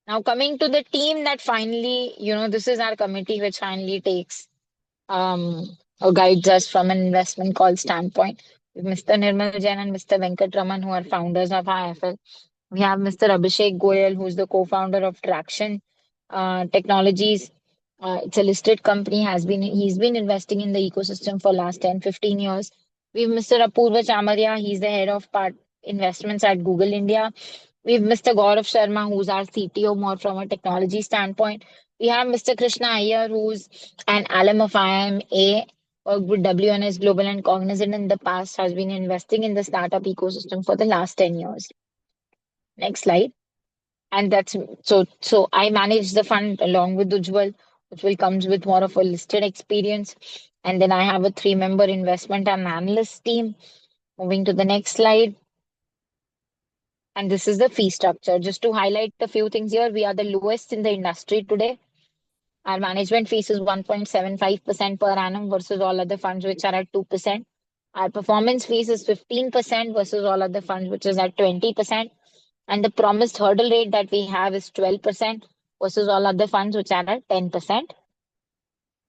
Now coming to the team that finally, this is our committee which finally takes or guides us from an investment call standpoint. Mr. Nirmal Jain and Mr. Venkat Raman, who are founders of IIFL. We have Mr. Abhishek Goyal, who's the co-founder of Traction Technologies. It's a listed company. He's been investing in the ecosystem for last 10-15 years. We have Mr. Apurva Chamaria. He's the head of part investments at Google India. We have Mr. Gaurav Sharma, who's our CTO more from a technology standpoint. We have Mr. Krishna Iyer, who's an alum of IMA, worked with WNS Global and Cognizant in the past, has been investing in the startup ecosystem for the last 10 years. Next slide. And that's so I manage the fund along with Ujjwal, which will comes with more of a listed experience. And then I have a 3-member investment and analyst team. Moving to the next slide. And this is the fee structure. Just to highlight a few things here, we are the lowest in the industry today. Our management fees is 1.75% per annum versus all other funds which are at 2%. Our performance fees is 15% versus all other funds which is at 20%. And the promised hurdle rate that we have is 12% versus all other funds which are at 10%.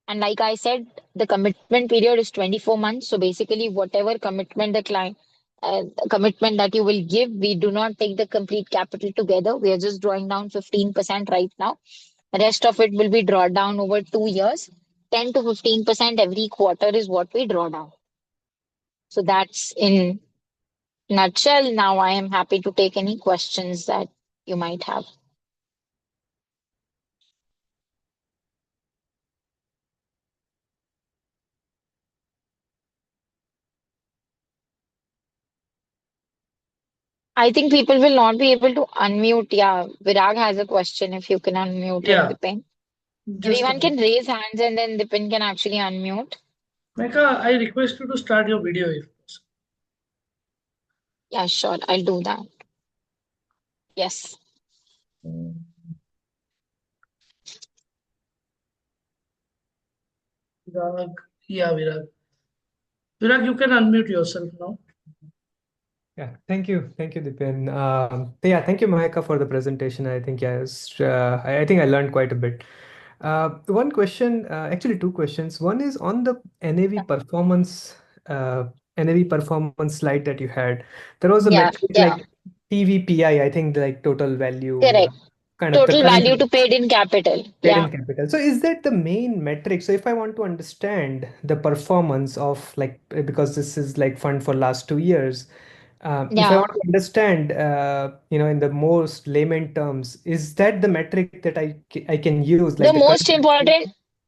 And like I said, the commitment period is 24 months. So basically, whatever commitment that you will give, we do not take the complete capital together. We are just drawing down 15% right now. The rest of it will be drawn down over 2 years. 10 to 15% every quarter is what we draw down. So that's in nutshell. Now I am happy to take any questions that you might have. I think people will not be able to unmute. Yeah, Virag has a question if you can unmute him, Yeah, Dipin. just a Everyone can minute. raise hands and then Dipin can actually unmute. Mehekka, I request you to start your video if possible. Yeah, sure. I'll do that. Yes. Virag, yeah, Virag. Virag, you can unmute yourself now. Yeah, thank you, Dipen. Yeah, thank you, Mehekka, for the presentation. I think yes, I think I learned quite a bit. One question, actually two questions. One is on the NAV performance, uh, NAV performance slide that you had. There was a Yeah, metric yeah, like TVPI, I think like total value, correct. kind of the Total current value to paid in capital. paid Yeah, in capital. So is that the main metric? So if I want to understand the performance of like because this is like fund for last 2 years, if I yeah. want to understand, in the most layman terms, is that the metric that I can use, like The the current most value? important,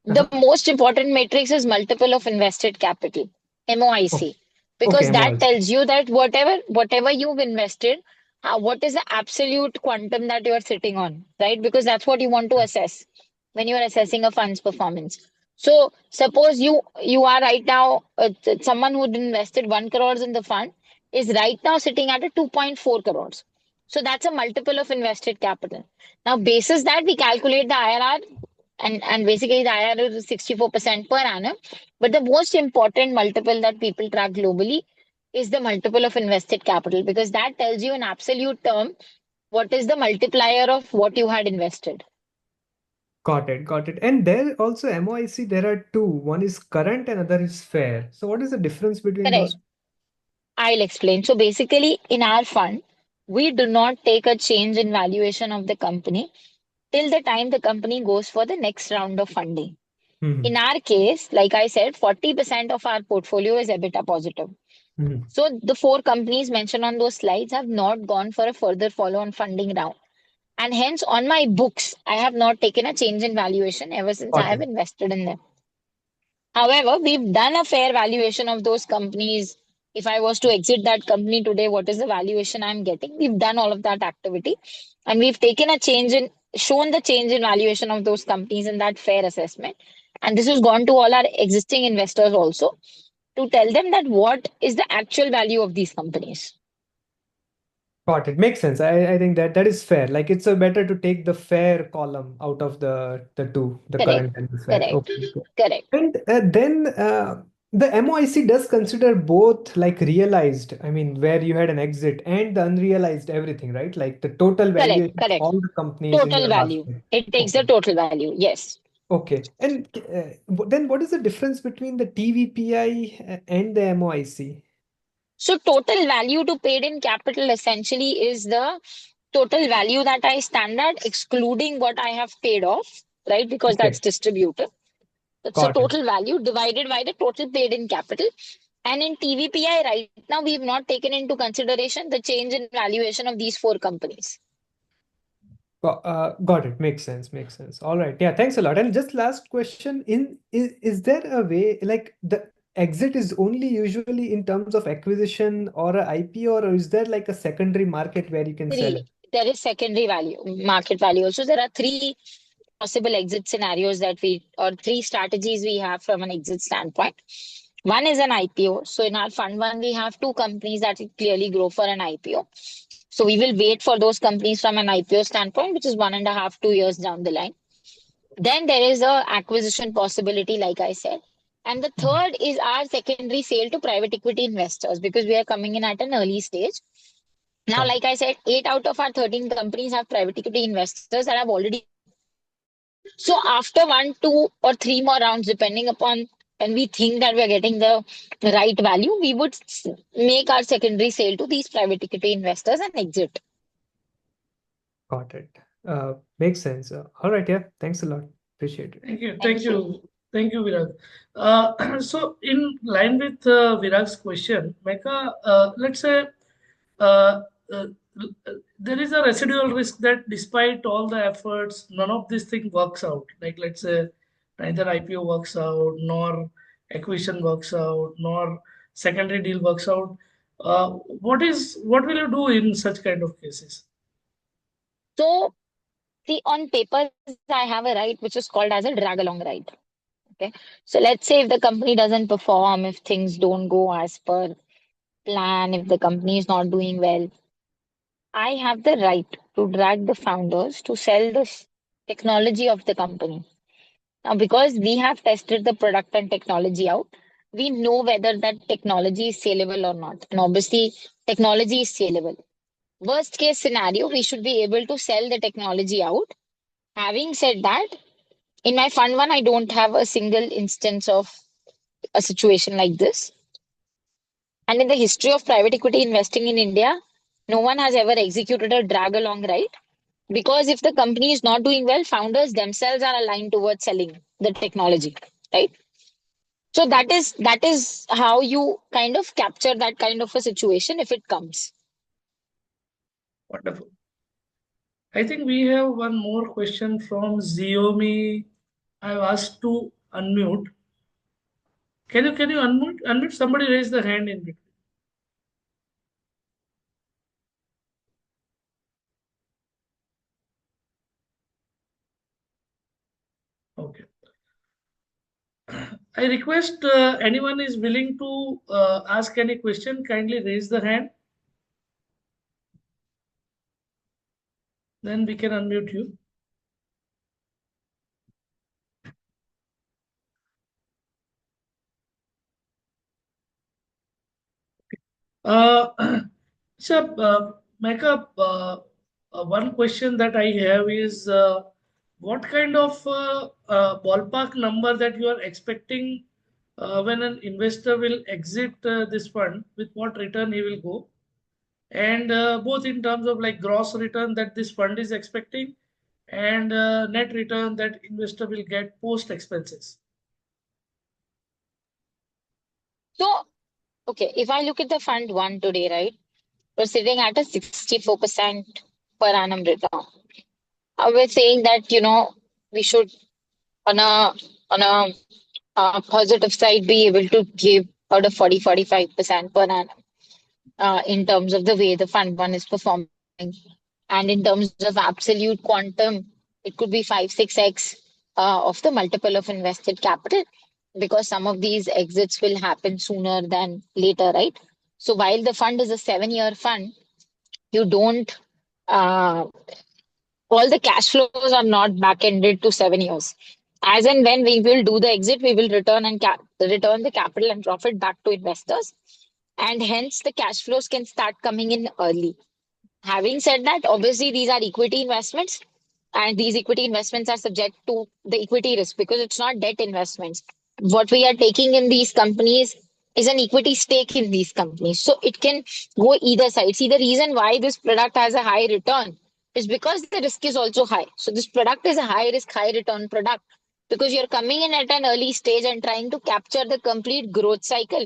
Uh-huh. the most important matrix is multiple of invested capital, Oh, MOIC, okay, because that MOS. tells you that whatever you've invested, what is the absolute quantum that you are sitting on, right? Because that's what you want to assess when you are assessing a fund's performance. So suppose you are right now someone who invested 1 crores in the fund is right now sitting at a 2.4 crores. So that's a multiple of invested capital. Now, basis that we calculate the IRR, and basically the IRR is 64% per annum. But the most important multiple that people track globally is the multiple of invested capital because that tells you in absolute term what is the multiplier of what you had invested. Got it, got it. And there also MOIC, there are two. One is current and other is fair. So what is the difference between Correct. those? I'll explain. So basically, in our fund, we do not take a change in valuation of the company till the time the company goes for the next round of funding. In Hmm. our case, like I said, 40% of our portfolio is EBITDA positive. Hmm. So the four companies mentioned on those slides have not gone for a further follow-on funding round. And hence, on my books, I have not taken a change in valuation ever since I Got have it. invested in them. However, we've done a fair valuation of those companies. If I was to exit that company today, what is the valuation I'm getting? We've done all of that activity and we've taken a change in, shown the change in valuation of those companies in that fair assessment. And this has gone to all our existing investors also to tell them that what is the actual value of these companies. Got it. Makes sense. I think that is fair. Like it's a better to take the fair column out of the two, the Correct, current and the fair. correct, Okay. Okay. correct, And then the MOIC does consider both like realized, I mean, where you had an exit and the unrealized everything, right? Like the total correct, valuation of correct. all the companies in Total your value. basket. It takes the Okay. total value. Yes. Okay. And then what is the difference between the TVPI and the MOIC? So total value to paid in capital essentially is the total value that I stand at, excluding what I have paid off, right? Because Okay. that's distributed. It's a Got it. total value divided by the total paid in capital. And in TVPI, right now, we've not taken into consideration the change in valuation of these four companies. Got it. Makes sense. Makes sense. All right. Yeah. Thanks a lot. And just last question: is there a way like the exit is only usually in terms of acquisition or a IPO, or is there like a secondary market where you can sell Three, it? there is secondary value, market value. Also, there are three possible exit scenarios or three strategies we have from an exit standpoint. One is an IPO. So in our fund one, we have two companies that will clearly grow for an IPO. So we will wait for those companies from an IPO standpoint, which is 1.5, 2 years down the line. Then there is a acquisition possibility, like I said. And the Mhm. third is our secondary sale to private equity investors because we are coming in at an early stage. Now, Got it. like I said, 8 out of our 13 companies have private equity investors that have already invested. So after one, two, or three more rounds, depending upon when we think that we are getting the right value, we would make our secondary sale to these private equity investors and exit. Got it. Makes sense. All right. Yeah. Thanks a lot. Appreciate it. Thank you, thank Thank you. you, thank you, Virag. So, in line with Virag's question, Mecca, let's say uh, uh, there is a residual risk that despite all the efforts, none of this thing works out. Like, let's say neither IPO works out, nor acquisition works out, nor secondary deal works out. What will you do in such kind of cases? So, see, on paper, I have a right which is called as a drag along right. Okay. So let's say if the company doesn't perform, if things don't go as per plan, if the company is not doing well, I have the right to drag the founders to sell the technology of the company. Now, because we have tested the product and technology out, we know whether that technology is saleable or not. And obviously, technology is saleable. Worst case scenario, we should be able to sell the technology out. Having said that, in my fund one, I don't have a single instance of a situation like this. And in the history of private equity investing in India, no one has ever executed a drag along right. Because if the company is not doing well, founders themselves are aligned towards selling the technology, right? So that is how you kind of capture that kind of a situation if it comes. Wonderful. I think we have one more question from Xiomi. I've asked to unmute. Can you unmute? Unmute. Somebody raise the hand in between. Okay. I request anyone is willing to ask any question, kindly raise the hand. Then we can unmute you. Uh, so, Mehekka, one question that I have is what kind of ballpark number that you are expecting when an investor will exit this fund, with what return he will go? And both in terms of like gross return that this fund is expecting and net return that investor will get post expenses. So, okay, if I look at the fund one today, right, we're sitting at a 64% per annum return. We're saying that, we should on a positive side be able to give out a 40-45% per annum in terms of the way the fund one is performing. And in terms of absolute quantum, it could be 5-6x of the multiple of invested capital because some of these exits will happen sooner than later, right? So while the fund is a 7-year fund, you don't, uh, all the cash flows are not back-ended to 7 years. As and when we will do the exit, we will return the capital and profit back to investors. And hence the cash flows can start coming in early. Having said that, obviously these are equity investments, and these equity investments are subject to the equity risk because it's not debt investments. What we are taking in these companies is an equity stake in these companies. So it can go either side. See, the reason why this product has a high return is because the risk is also high. So this product is a high risk, high return product because you're coming in at an early stage and trying to capture the complete growth cycle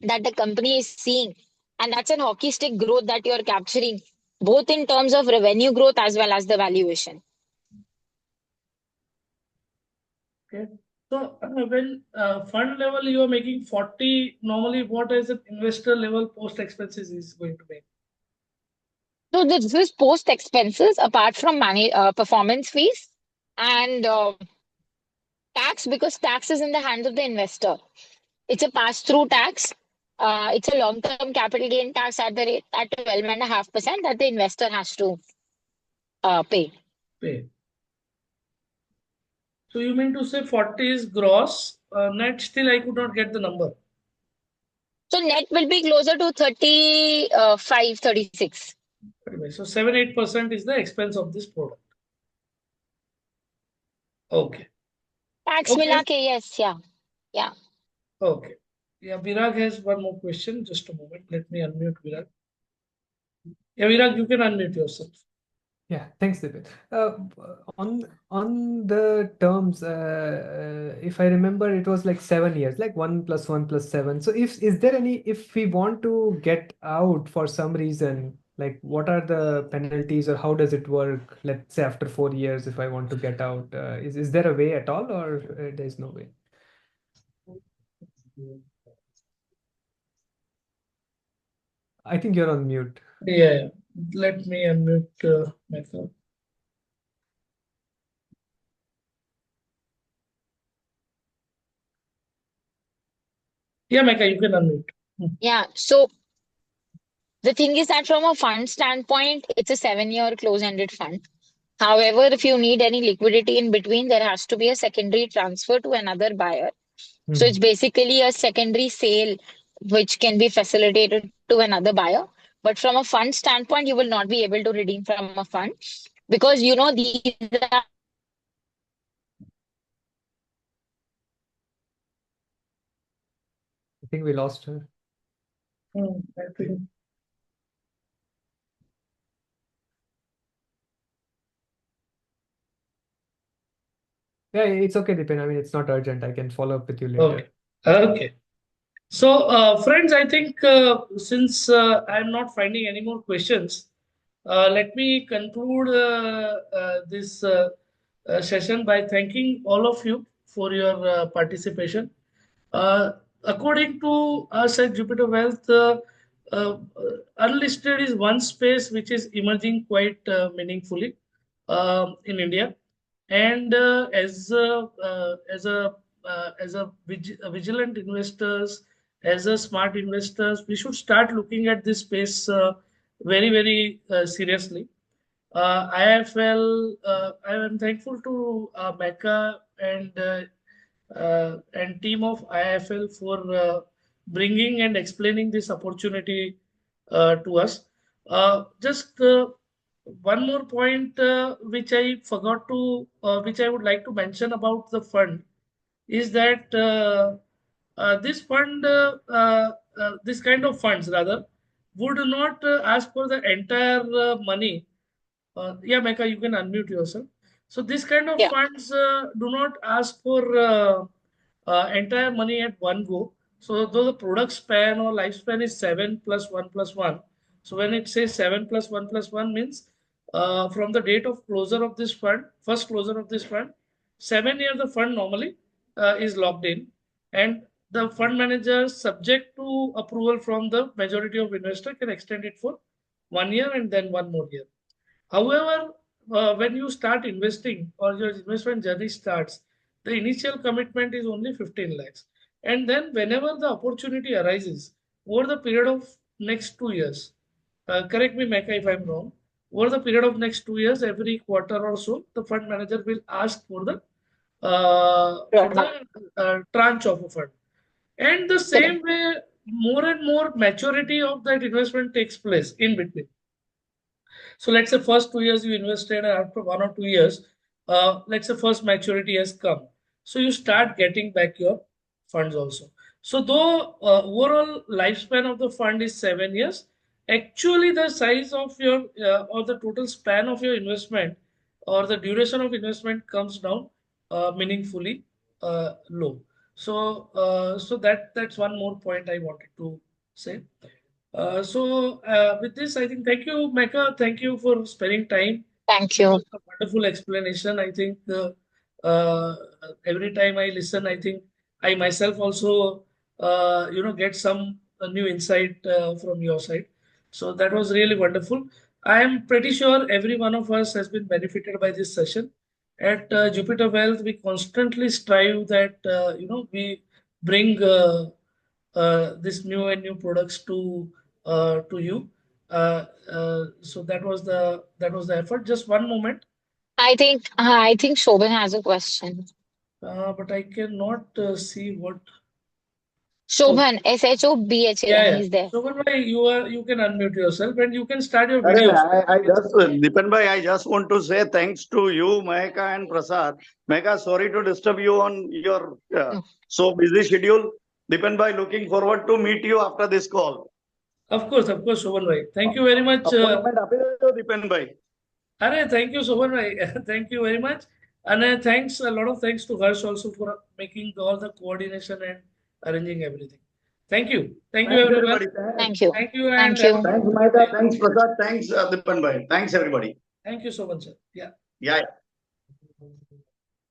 that the company is seeing. And that's an hockey stick growth that you're capturing, both in terms of revenue growth as well as the valuation. Okay. So when fund level you are making 40, normally what is an investor level post expenses is going to make? So this is post expenses apart from performance fees and tax because tax is in the hands of the investor. It's a pass-through tax. It's a long-term capital gain tax at the rate at 12.5% that the investor has to pay. Pay. So you mean to say 40 is gross, net still I could not get the number. So net will be closer to 35, 36. Anyway, so 7-8% is the expense of this product. Okay. Tax Okay. mila ke, yes, yeah. Yeah. Okay. Yeah, Virag has one more question. Just a moment. Let me unmute Virag. Yeah, Virag, you can unmute yourself. Yeah, thanks, Divya. On the terms, if I remember, it was like 7 years, like 1 + 1 + 7. So is there any, if we want to get out for some reason, like what are the penalties or how does it work? Let's say after 4 years, if I want to get out, is there a way at all or there's no way? I think you're on mute. Yeah, let me unmute Mehekka. Yeah, Mehekka, you can unmute. Yeah. So the thing is that from a fund standpoint, it's a 7-year close-ended fund. However, if you need any liquidity in between, there has to be a secondary transfer to another buyer. So it's basically a secondary sale which can be facilitated to another buyer. But from a fund standpoint, you will not be able to redeem from a fund because you know these are I think we lost her. I think. Yeah, it's okay, Dipen. I mean, it's not urgent. I can follow up with you later. Okay. Okay. So, friends, I think since I'm not finding any more questions, let me conclude this session by thanking all of you for your participation. Uh, According to us at Jupiter Wealth, uh, unlisted is one space which is emerging quite meaningfully in India, and as a vigilant investors, as a smart investors, we should start looking at this space very seriously. IIFL, I am thankful to Mecca and team of IIFL for bringing and explaining this opportunity to us. Just one more point which I forgot to, which I would like to mention about the fund is that this fund, this kind of funds rather, would not ask for the entire money. Yeah, Mecca, you can unmute yourself. So this kind of yeah. funds do not ask for entire money at one go. So though the product span or lifespan is 7 plus 1 plus 1. So when it says 7 plus 1 plus 1 means from the date of closure of this fund, first closure of this fund, 7 years the fund normally is locked in, and the fund manager, subject to approval from the majority of investor, can extend it for 1 year and then one more year. However, when you start investing or your investment journey starts, the initial commitment is only 15 lakhs. And then whenever the opportunity arises over the period of next 2 years, correct me, Mecca, if I'm wrong, over the period of next 2 years, every quarter or so, the fund manager will ask for the Right. tranche of a fund. And the Correct. same way, more and more maturity of that investment takes place in between. So let's say first 2 years you invested, and after 1 or 2 years, let's say first maturity has come. So you start getting back your funds also. So though overall lifespan of the fund is 7 years, actually the size of your or the total span of your investment or the duration of investment comes down meaningfully low. So that's one more point I wanted to say. With this, I think thank you, Mecca. Thank you for spending time. Thank It you. was a wonderful explanation. I think uh, every time I listen, I think I myself also, get some new insight from your side. So that was really wonderful. I am pretty sure every one of us has been benefited by this session. At Jupiter Wealth, we constantly strive that we bring this new and new products to you. So that was the effort. Just one moment, I think Shobhan has a question. but I cannot see what. Oh, Shobhan, yeah, Shobhan, yeah. he's there. So, you can unmute yourself and you can start your Arey, video so that I we can just, Dipen bhai, I just want to say thanks to you, Mehekka and Prasad. Mehekka, sorry to disturb you on your No. so busy schedule. Dipen bhai, looking forward to meet you after this call. Of course, Shobhan bhai. Thank you very much. Appointment આપી દેજો, Dipen bhai. Thank you, Shobhan bhai. Thank you very much. And a lot of thanks to Harsh also for making all the coordination and arranging everything. Thank you. Thank you, Thanks everyone. everybody. Thank you. Thank you and Thank have a you. Thanks wonderful Mehekka, day. thanks Prasad, thanks Dipen bhai. Thanks everybody. Thank you so much, sir. Yeah. Yeah.